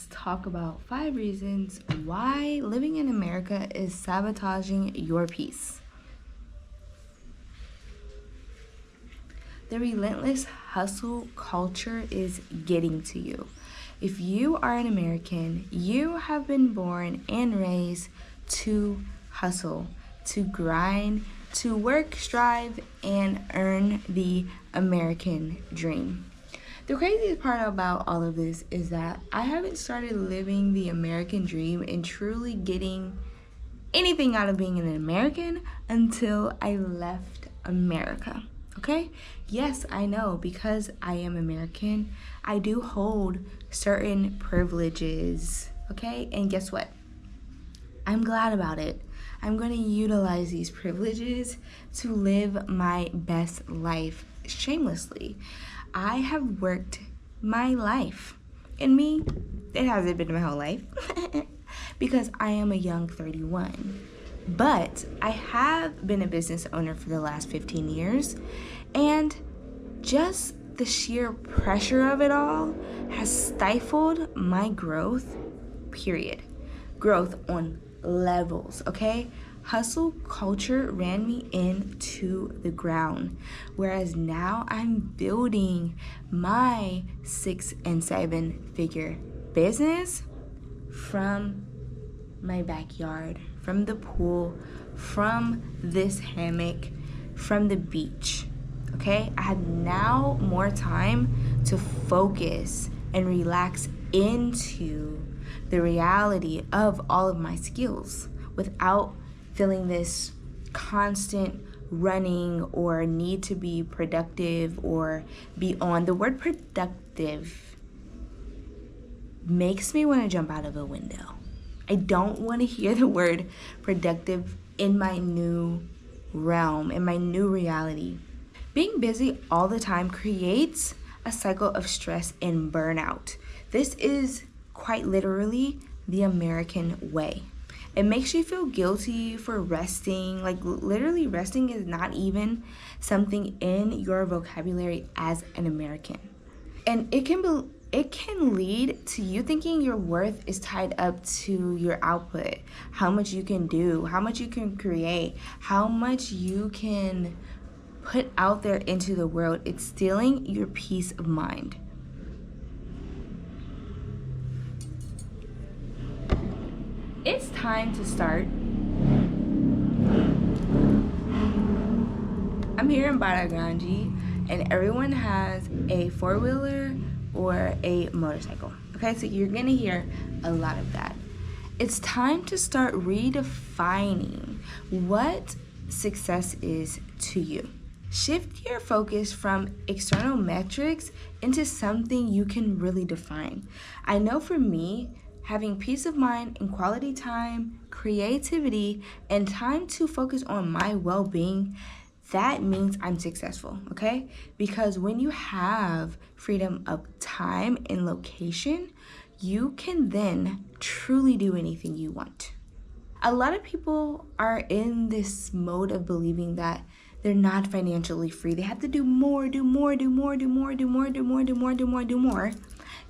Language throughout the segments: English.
let's talk about 5 reasons why living in America is sabotaging your peace. The relentless hustle culture is getting to you. If you are an American, you have been born and raised to hustle, to grind, to work, strive, and earn the American dream. The craziest part about all of this is that I haven't started living the American dream and truly getting anything out of being an American until I left America. Okay? Yes, I know, because I am American, I do hold certain privileges. Okay? And guess what? I'm glad about it. I'm going to utilize these privileges to live my best life shamelessly. I have worked my life. And me, it hasn't been my whole life because I am a young 31. But I have been a business owner for the last 15 years. And just the sheer pressure of it all has stifled my growth, period. Growth on levels, okay? Hustle culture ran me into the ground, whereas now I'm building my 6 and 7 figure business from my backyard, from the pool, from this hammock, from the beach. Okay, I have now more time to focus and relax into the reality of all of my skills without feeling this constant running or need to be productive or be on. The word productive makes me want to jump out of a window. I don't want to hear the word productive in my new realm, in my new reality. Being busy all the time creates a cycle of stress and burnout. This is quite literally the American way. It makes you feel guilty for resting. Like literally resting is not even something in your vocabulary as an American. And it can lead to you thinking your worth is tied up to your output, how much you can do, how much you can create, how much you can put out there into the world. It's stealing your peace of mind. It's time to start. I'm here in Barangay, and everyone has a 4-wheeler or a motorcycle. Okay, so you're gonna hear a lot of that. It's time to start redefining what success is to you. Shift your focus from external metrics into something you can really define. I know for me, having peace of mind and quality time, creativity, and time to focus on my well-being, that means I'm successful, okay? Because when you have freedom of time and location, you can then truly do anything you want. A lot of people are in this mode of believing that they're not financially free. They have to do more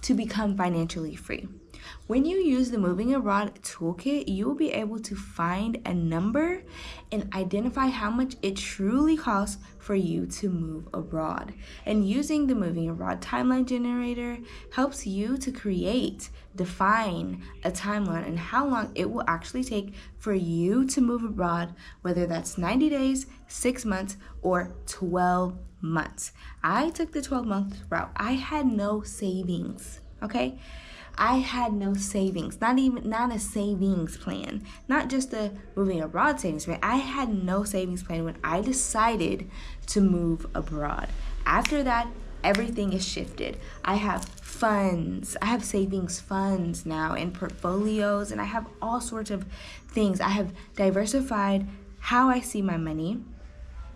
to become financially free. When you use the Moving Abroad Toolkit, you will be able to find a number and identify how much it truly costs for you to move abroad. And using the Moving Abroad timeline generator helps you to define a timeline and how long it will actually take for you to move abroad, whether that's 90 days, 6 months, or 12 months. I took the 12-month route. I had no savings, okay? I had no savings, not a savings plan, not just the moving abroad savings plan. I had no savings plan when I decided to move abroad. After that, everything is shifted. I have funds. I have savings funds now and portfolios, and I have all sorts of things. I have diversified how I see my money,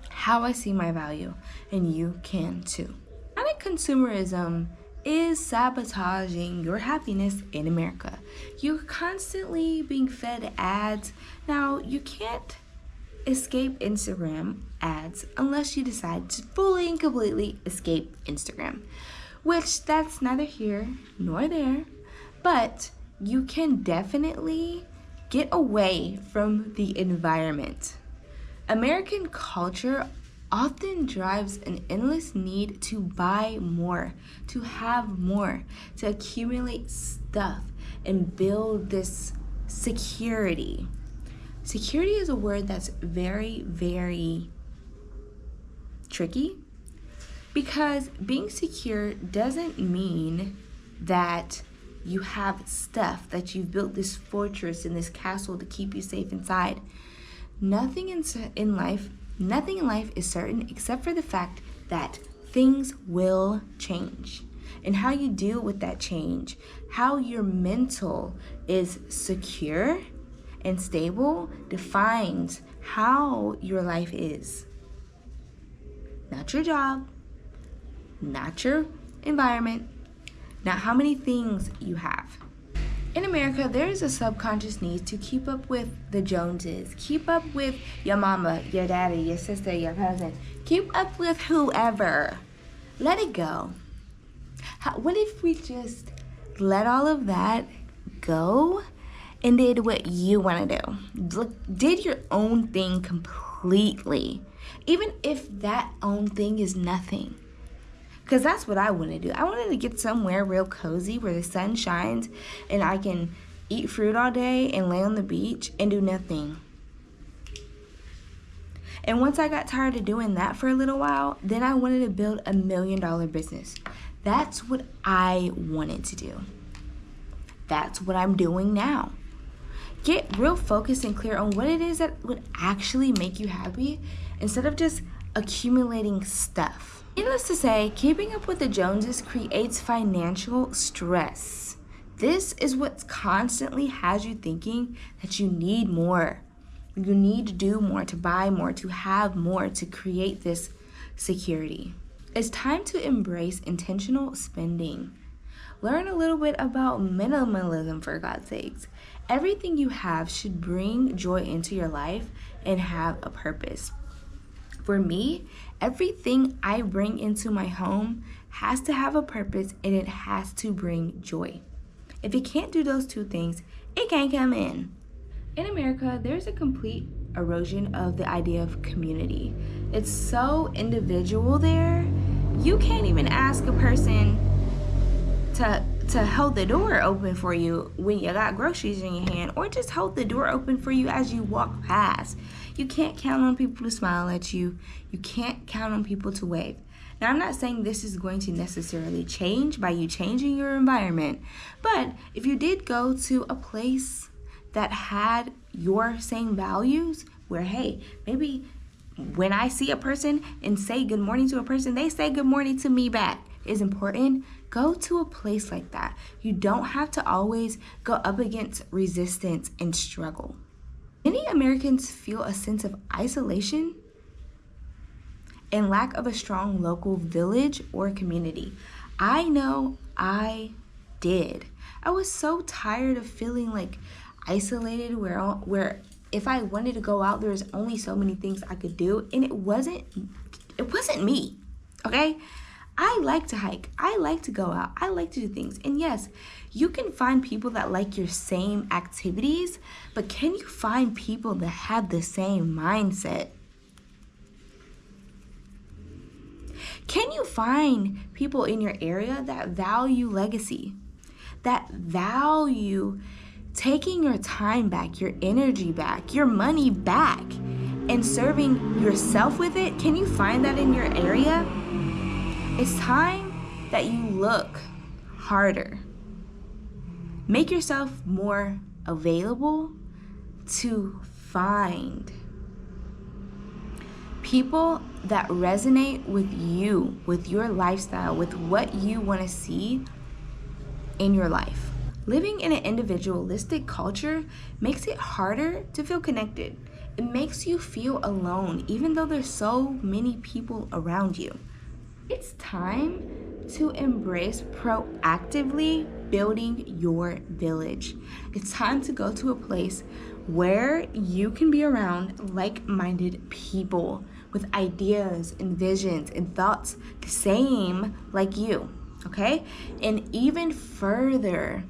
how I see my value, and you can too. Chronic consumerism is sabotaging your happiness in America. You're constantly being fed ads. Now, you can't escape Instagram ads unless you decide to fully and completely escape Instagram, which that's neither here nor there. But you can definitely get away from the environment. American culture often drives an endless need to buy more, to have more, to accumulate stuff and build this security. Security is a word that's very, very tricky, because being secure doesn't mean that you have stuff, that you've built this fortress and this castle to keep you safe inside. Nothing in life is certain except for the fact that things will change. And how you deal with that change, how your mental is secure and stable, defines how your life is. Not your job, not your environment, not how many things you have. In America, there is a subconscious need to keep up with the Joneses, keep up with your mama, your daddy, your sister, your cousin, keep up with whoever. Let it go. What if we just let all of that go and did what you want to do? Did your own thing completely, even if that own thing is nothing. Because that's what I want to do. I wanted to get somewhere real cozy where the sun shines and I can eat fruit all day and lay on the beach and do nothing. And once I got tired of doing that for a little while, then I wanted to build $1 million business. That's what I wanted to do. That's what I'm doing now. Get real focused and clear on what it is that would actually make you happy instead of just accumulating stuff. Needless to say, keeping up with the Joneses creates financial stress. This is what constantly has you thinking that you need more. You need to do more, to buy more, to have more, to create this security. It's time to embrace intentional spending. Learn a little bit about minimalism, for God's sakes. Everything you have should bring joy into your life and have a purpose. For me, everything I bring into my home has to have a purpose and it has to bring joy. If it can't do those two things, it can't come in. In America, there's a complete erosion of the idea of community. It's so individual there. You can't even ask a person to hold the door open for you when you got groceries in your hand, or just hold the door open for you as you walk past. You can't count on people to smile at you. You can't count on people to wave. Now, I'm not saying this is going to necessarily change by you changing your environment, but if you did go to a place that had your same values, where, hey, maybe when I see a person and say good morning to a person, they say good morning to me back, is important. Go to a place like that. You don't have to always go up against resistance and struggle. Many Americans feel a sense of isolation and lack of a strong local village or community. I know I did. I was so tired of feeling like isolated where if I wanted to go out, there was only so many things I could do, and it wasn't me, okay? I like to hike. I like to go out. I like to do things. And yes, you can find people that like your same activities, but can you find people that have the same mindset? Can you find people in your area that value legacy, that value taking your time back, your energy back, your money back, and serving yourself with it? Can you find that in your area? It's time that you look harder. Make yourself more available to find people that resonate with you, with your lifestyle, with what you want to see in your life. Living in an individualistic culture makes it harder to feel connected. It makes you feel alone, even though there's so many people around you. It's time to embrace proactively building your village. It's time to go to a place where you can be around like-minded people with ideas and visions and thoughts the same like you, okay? And even further,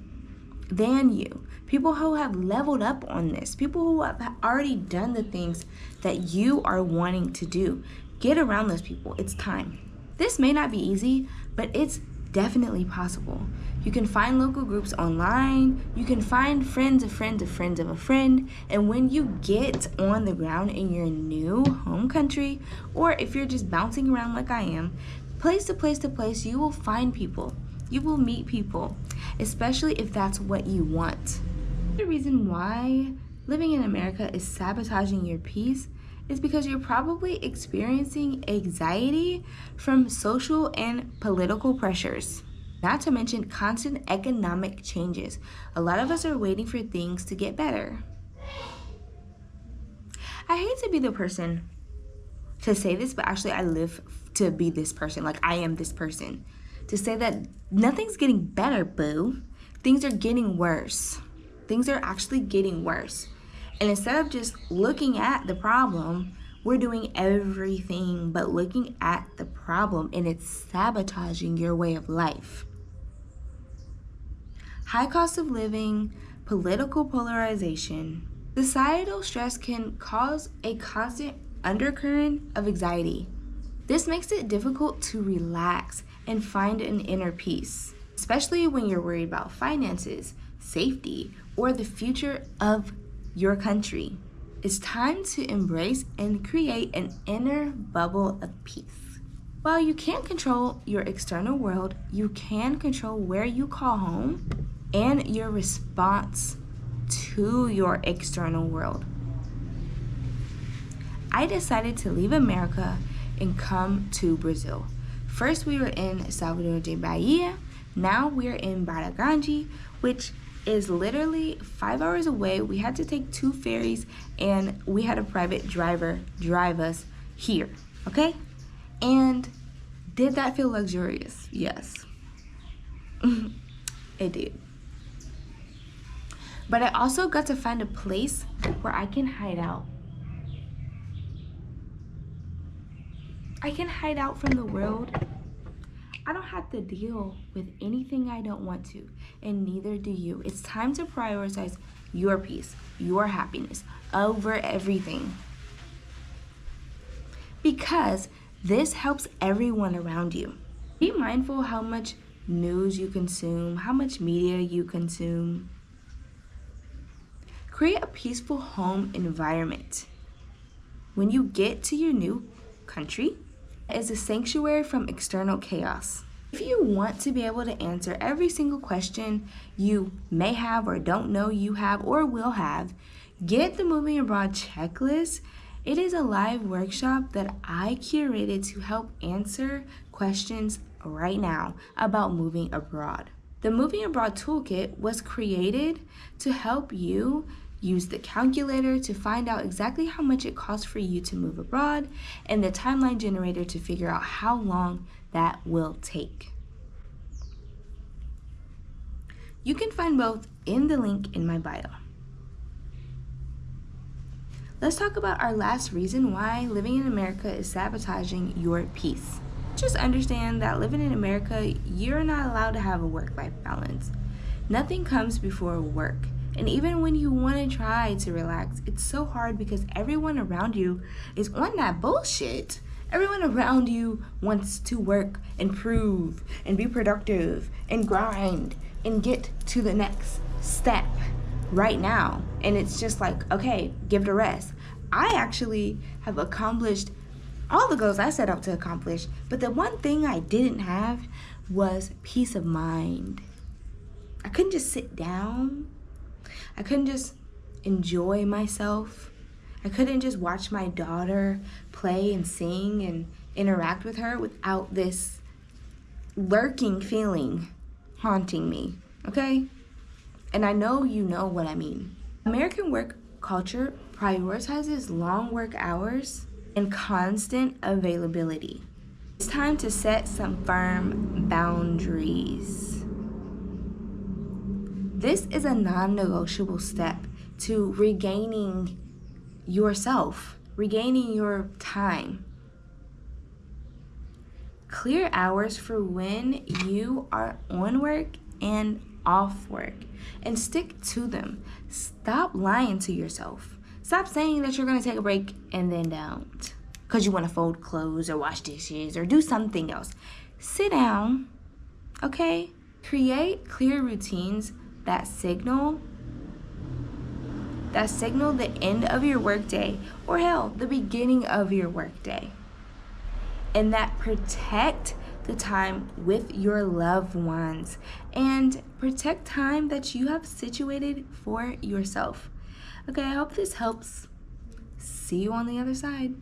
than you, people who have leveled up on this, people who have already done the things that you are wanting to do. Get around those people. It's time. This may not be easy, but it's definitely possible. You can find local groups online. You can find friends of friends of friends of a friend. And when you get on the ground in your new home country, or if you're just bouncing around like I am, place to place to place, you will find people. You will meet people, especially if that's what you want. The reason why living in America is sabotaging your peace is because you're probably experiencing anxiety from social and political pressures, not to mention constant economic changes. A lot of us are waiting for things to get better. I hate to be the person to say this, but actually I live to be this person. Like, I am this person. To say that nothing's getting better, boo. Things are getting worse. Things are actually getting worse. And instead of just looking at the problem, we're doing everything but looking at the problem, and it's sabotaging your way of life. High cost of living, political polarization, societal stress can cause a constant undercurrent of anxiety. This makes it difficult to relax and find an inner peace, especially when you're worried about finances, safety, or the future of your country. It's time to embrace and create an inner bubble of peace. While you can't control your external world, you can control where you call home and your response to your external world. I decided to leave America and come to Brazil. First, we were in Salvador de Bahia. Now we're in Baragangi, which is literally 5 hours away. We had to take 2 ferries, and we had a private driver drive us here, okay? And did that feel luxurious? Yes. It did. But I also got to find a place where I can hide out. I can hide out from the world. I don't have to deal with anything I don't want to, and neither do you. It's time to prioritize your peace, your happiness over everything. Because this helps everyone around you. Be mindful how much news you consume, how much media you consume. Create a peaceful home environment. When you get to your new country, is a sanctuary from external chaos. If you want to be able to answer every single question you may have or don't know you have or will have, get the Moving Abroad checklist. It is a live workshop that I curated to help answer questions right now about moving abroad. The Moving Abroad Toolkit was created to help you use the calculator to find out exactly how much it costs for you to move abroad, and the timeline generator to figure out how long that will take. You can find both in the link in my bio. Let's talk about our last reason why living in America is sabotaging your peace. Just understand that living in America, you're not allowed to have a work-life balance. Nothing comes before work. And even when you want to try to relax, it's so hard because everyone around you is on that bullshit. Everyone around you wants to work and prove and be productive and grind and get to the next step right now. And it's just like, okay, give it a rest. I actually have accomplished all the goals I set out to accomplish, but the one thing I didn't have was peace of mind. I couldn't just sit down. I couldn't just enjoy myself. I couldn't just watch my daughter play and sing and interact with her without this lurking feeling haunting me, okay? And I know you know what I mean. American work culture prioritizes long work hours and constant availability. It's time to set some firm boundaries. This is a non-negotiable step to regaining yourself, regaining your time. Clear hours for when you are on work and off work and stick to them. Stop lying to yourself. Stop saying that you're going to take a break and then don't because you want to fold clothes or wash dishes or do something else. Sit down, okay? Create clear routines that signal the end of your workday, or hell, the beginning of your workday, and that protect the time with your loved ones and protect time that you have situated for yourself. Okay, I hope this helps. See you on the other side.